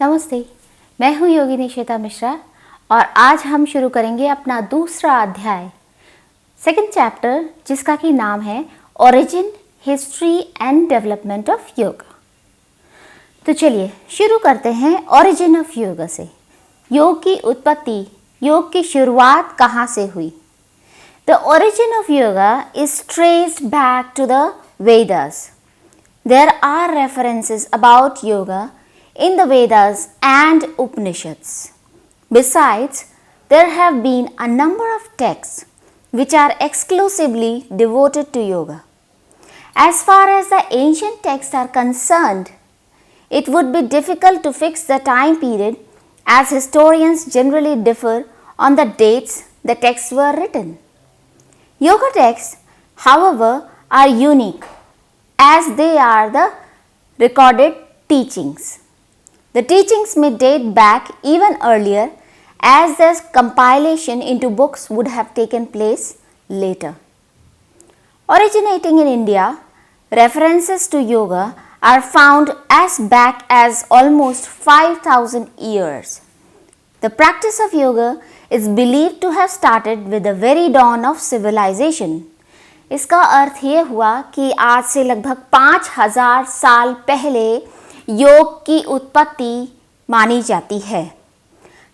नमस्ते, मैं हूँ योगिनी श्वेता मिश्रा और आज हम शुरू करेंगे अपना दूसरा अध्याय, सेकंड चैप्टर, जिसका कि नाम है origin, history and development of yoga. तो चलिए शुरू करते हैं ओरिजिन ऑफ योगा से। योग की उत्पत्ति, योग की शुरुआत कहाँ से हुई? The origin of yoga is traced back to the Vedas. There are references about yoga in the Vedas and Upanishads. Besides, there have been a number of texts which are exclusively devoted to yoga. As far as the ancient texts are concerned, it would be difficult to fix the time period as historians generally differ on the dates the texts were written. Yoga texts, however, are unique as they are the recorded teachings. The teachings may date back even earlier as their compilation into books would have taken place later. Originating in India, references to yoga are found as back as almost 5,000 years. The practice of yoga is believed to have started with the very dawn of civilization. इसका अर्थ ये हुआ कि आज से लगभग 5,000 साल पहले योग की उत्पत्ति मानी जाती है.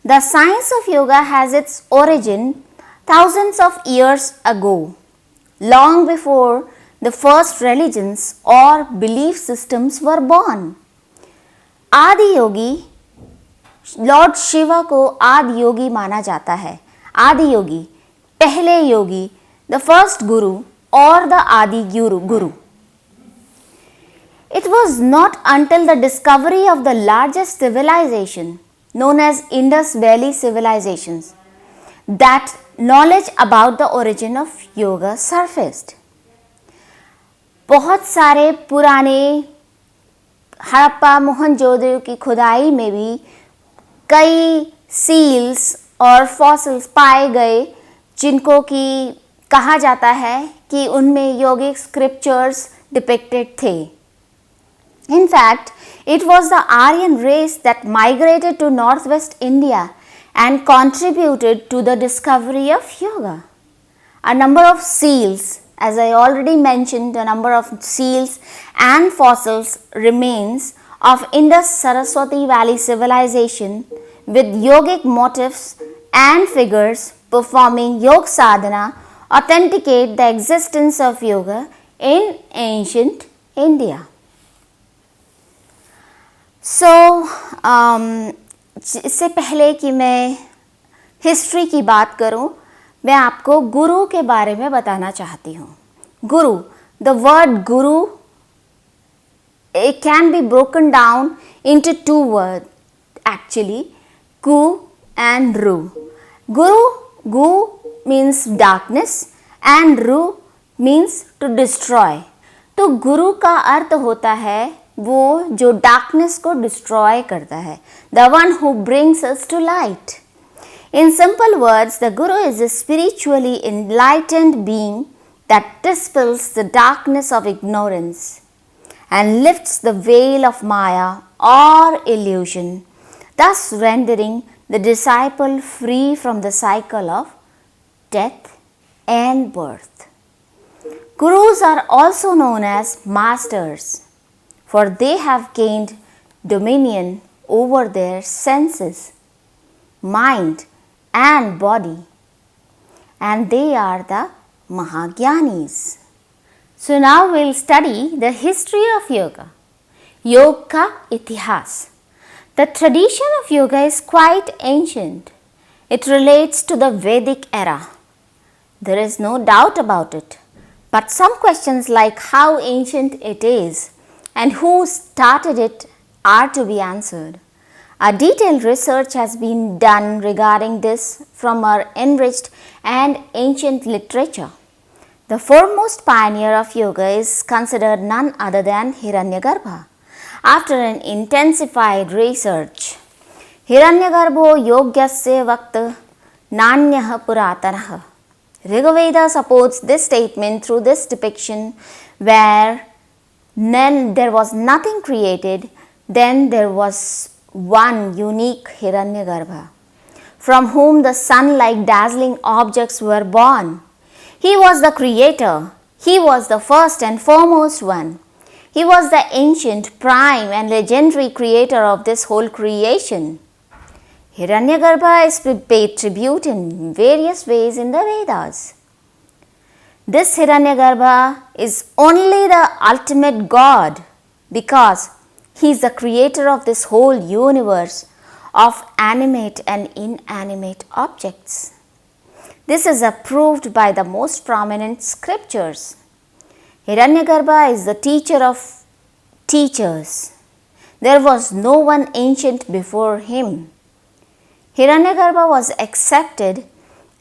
The science of yoga has its origin thousands of years ago, long before the first religions or belief systems were born. आदि योगी, लॉर्ड शिवा को आदि योगी माना जाता है. आदि योगी, पहले योगी, the first guru or the Adi Guru. It was not until the discovery of the largest civilization, known as Indus Valley civilizations, that knowledge about the origin of yoga surfaced. बहुत सारे पुराने हड़प्पा मोहनजोदड़ो की खुदाई में भी कई सील्स और fossils पाए गए जिनको कि कहा जाता है कि उनमें योगिक स्क्रिप्चर्स डिपिक्टेड थे. In fact, it was the Aryan race that migrated to northwest India and contributed to the discovery of yoga. A number of seals, as I already mentioned, a number of seals and fossils remains of Indus Saraswati Valley civilization with yogic motifs and figures performing yoga sadhana authenticate the existence of yoga in ancient India. So, इससे पहले कि मैं history की बात करूं, मैं आपको गुरु के बारे में बताना चाहती हूं. गुरु, the word guru, it can be broken down into two words actually, gu and ru. Gu means darkness and ru means to destroy. तो गुरु का अर्थ होता है वो जो डार्कनेस को डिस्ट्रॉय करता है, the one who brings us to light. In simple words, the guru is a spiritually enlightened being that dispels the darkness of ignorance and lifts the veil of maya or illusion, thus rendering the disciple free from the cycle of death and birth. Gurus are also known as masters, for they have gained dominion over their senses, mind and body, and they are the Mahagyanis. So now we'll study the history of yoga. Yoga ka itihas. The tradition of yoga is quite ancient. It relates to the Vedic era. There is no doubt about it. But some questions like how ancient it is and who started it are to be answered. A detailed research has been done regarding this from our enriched and ancient literature. The foremost pioneer of yoga is considered none other than Hiranyagarbha. After an intensified research, Hiranyagarbho yogyasya vakt nanyah puratanah. Rigveda supports this statement through this depiction where then there was nothing created, then there was one unique Hiranyagarbha, from whom the sun-like dazzling objects were born. He was the creator. He was the first and foremost one. He was the ancient, prime and legendary creator of this whole creation. Hiranyagarbha is paid tribute in various ways in the Vedas. This Hiranyagarbha is only the ultimate God because he is the creator of this whole universe of animate and inanimate objects. This is approved by the most prominent scriptures. Hiranyagarbha is the teacher of teachers. There was no one ancient before him. Hiranyagarbha was accepted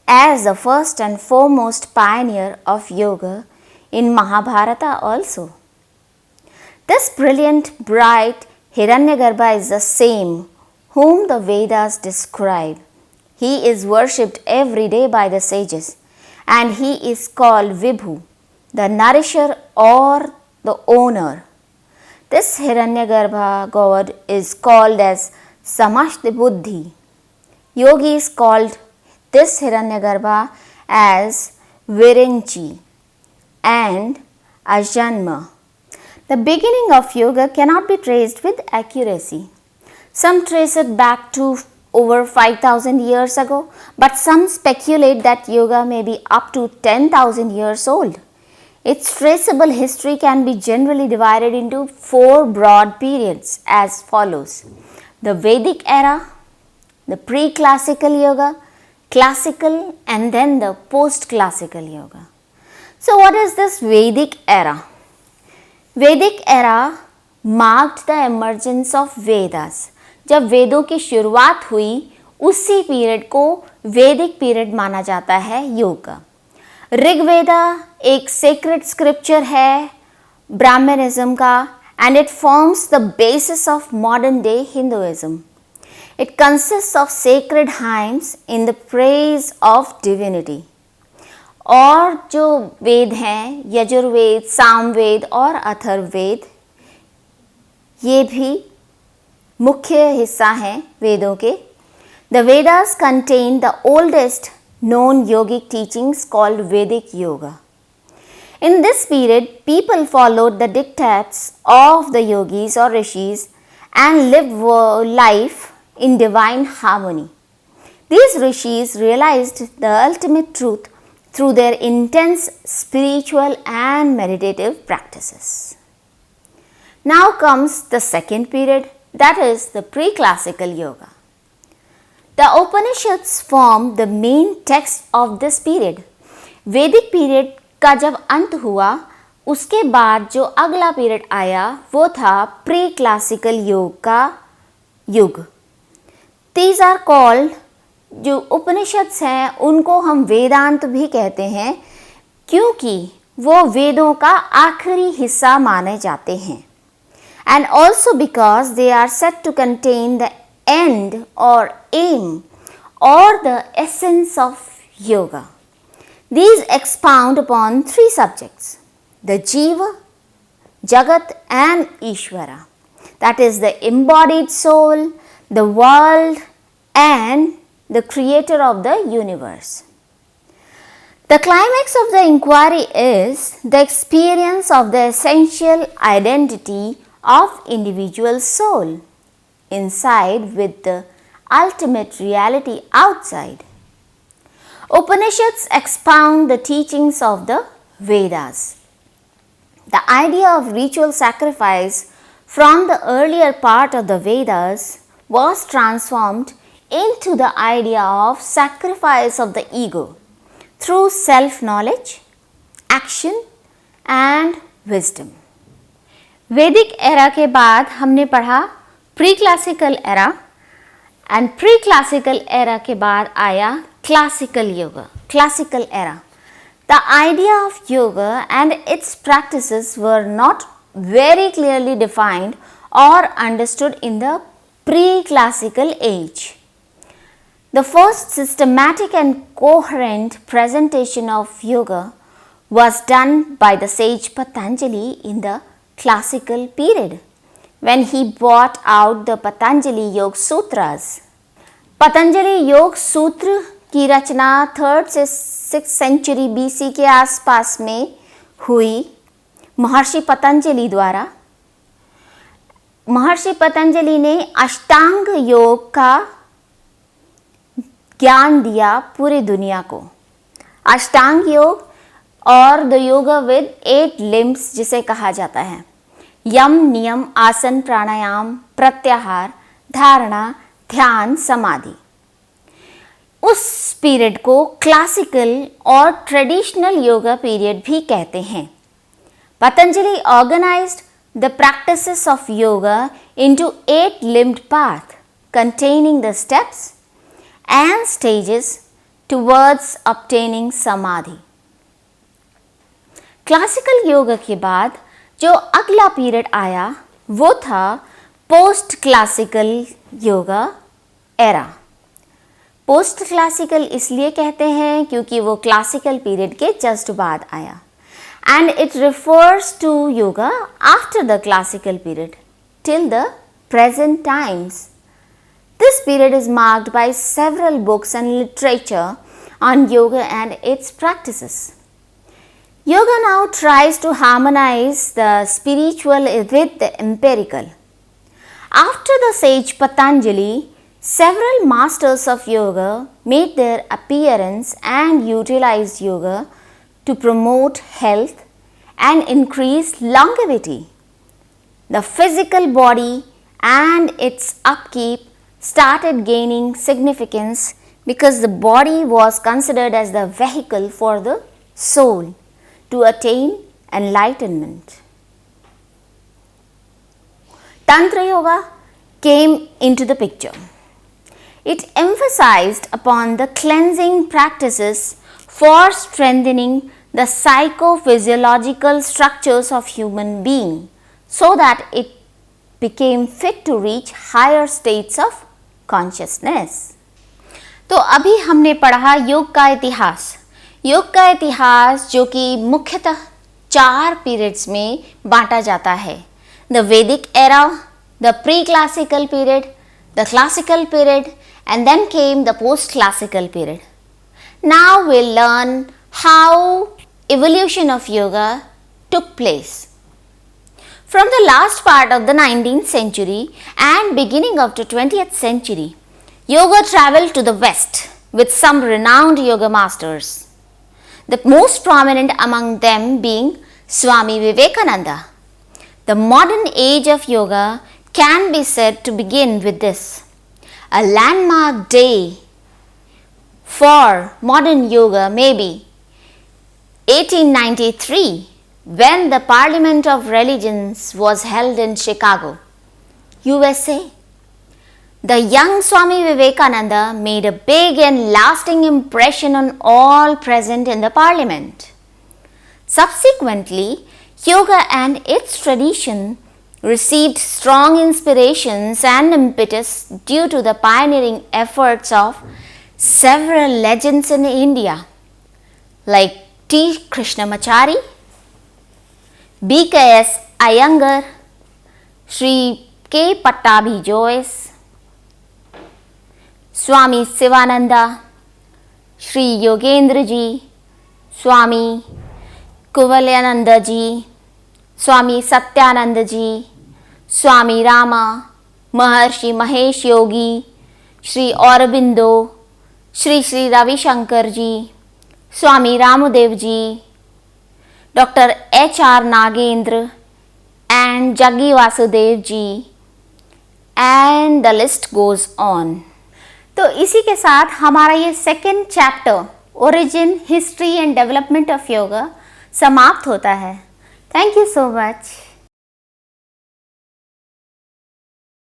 as the first and foremost pioneer of yoga in Mahabharata also. This brilliant, bright Hiranyagarbha is the same whom the Vedas describe. He is worshipped every day by the sages, and he is called Vibhu, the nourisher or the owner. This Hiranyagarbha god is called as Samashti Buddhi. Yogis called this Hiranyagarbha as Virinchi and Ajanma. The beginning of yoga cannot be traced with accuracy. Some trace it back to over 5,000 years ago, but some speculate that yoga may be up to 10,000 years old. Its traceable history can be generally divided into 4 broad periods as follows: the Vedic era, the pre-classical yoga, classical, and then the post-classical yoga. So what is this Vedic era? Vedic era marked the emergence of Vedas. जब वेदों की शुरुआत हुई उसी period को वैदिक period माना जाता है योग का। ऋग्वेदा एक सेक्रेड स्क्रिप्चर है ब्राह्मणिज्म का and it forms the basis of modern day Hinduism. It consists of sacred hymns in the praise of divinity. और जो वेद हैं यजुर्वेद, सामवेद और अथर्ववेद ये भी मुख्य हिस्सा हैं वेदों के. The Vedas contain the oldest known yogic teachings called Vedic Yoga. In this period, people followed the dictates of the yogis or rishis and lived life in divine harmony. These rishis realized the ultimate truth through their intense spiritual and meditative practices. Now comes the second period, that is the pre-classical yoga. The Upanishads form the main text of this period. Vedic period का जब अंत हुआ उसके बाद जो अगला period आया वो था प्री क्लासिकल योग का युग. These are called, जो उपनिषद्स हैं उनको हम वेदांत भी कहते हैं क्योंकि वो वेदों का आखिरी हिस्सा माने जाते हैं. And also because they are said to contain the end or aim or the essence of yoga. These expound upon 3 subjects, the Jiva, Jagat and Ishvara, that is the embodied soul, the world and the creator of the universe. The climax of the inquiry is the experience of the essential identity of individual soul inside with the ultimate reality outside. Upanishads expound the teachings of the Vedas. The idea of ritual sacrifice from the earlier part of the Vedas was transformed into the idea of sacrifice of the ego through self-knowledge, action and wisdom. वैदिक era के बाद हमने पढ़ा pre classical era and pre classical era के बाद आया classical yoga, classical era. The idea of yoga and its practices were not very clearly defined or understood in the pre-classical age. The first systematic and coherent presentation of yoga was done by the sage Patanjali in the classical period. when he brought out the Patanjali Yoga Sutras. Patanjali योग सूत्र की रचना 3rd से 6th century BC के आसपास में हुई महर्षि पतंजलि द्वारा। महर्षि पतंजलि ने अष्टांग योग का ज्ञान दिया पूरी दुनिया को। अष्टांग योग और द योगा विद 8 लिम्स जिसे कहा जाता है, यम, नियम, आसन, प्राणायाम, प्रत्याहार, धारणा, ध्यान, समाधि। उस पीरियड को क्लासिकल और ट्रेडिशनल योगा पीरियड भी कहते हैं। Patanjali organized the practices of yoga into 8 limbed path containing the steps and stages towards obtaining samadhi. Classical yoga के बाद जो अगला पीरियड आया वो था post classical yoga era. Post classical इसलिए कहते हैं क्योंकि वो क्लासिकल पीरियड के जस्ट बाद आया, and it refers to yoga after the classical period till the present times. This period is marked by several books and literature on yoga and its practices. Yoga now tries to harmonize the spiritual with the empirical. After the sage Patanjali, several masters of yoga made their appearance and utilized yoga to promote health and increase longevity. The physical body and its upkeep started gaining significance because the body was considered as the vehicle for the soul to attain enlightenment. Tantra Yoga came into the picture. It emphasized upon the cleansing practices for strengthening the psychophysiological structures of human being so that it became fit to reach higher states of consciousness. तो अभी हमने पढ़ा योग का इतिहास। योग का इतिहास जो कि मुख्यतः 4 पीरियड्स में बांटा जाता है, द वैदिक era, the pre classical period, the classical period, and then came the post classical period. Now we'll learn how evolution of yoga took place. From the last part of the 19th century and beginning of the 20th century, yoga traveled to the west with some renowned yoga masters, the most prominent among them being Swami Vivekananda. The modern age of yoga can be said to begin with this. A landmark day for modern yoga may be 1893, when the Parliament of Religions was held in Chicago, USA. The young Swami Vivekananda made a big and lasting impression on all present in the Parliament. Subsequently, yoga and its tradition received strong inspirations and impetus due to the pioneering efforts of several legends in India like T. Krishnamachari, B.K.S. Iyengar, Sri K. Pattabhi Jois, Swami Sivananda, Sri Yogendra Ji, Swami Kuvalyananda Ji, Swami Satyananda Ji, Swami Rama, Maharshi Mahesh Yogi, Sri Aurobindo, Sri Sri Ravi Shankar Ji, Swami Ramudev Ji, Dr. H.R. Nagendra and Jaggi Vasudev Ji, and the list goes on. तो इसी के साथ हमारा ये second chapter origin, history and development of yoga समाप्त होता है। Thank you so much.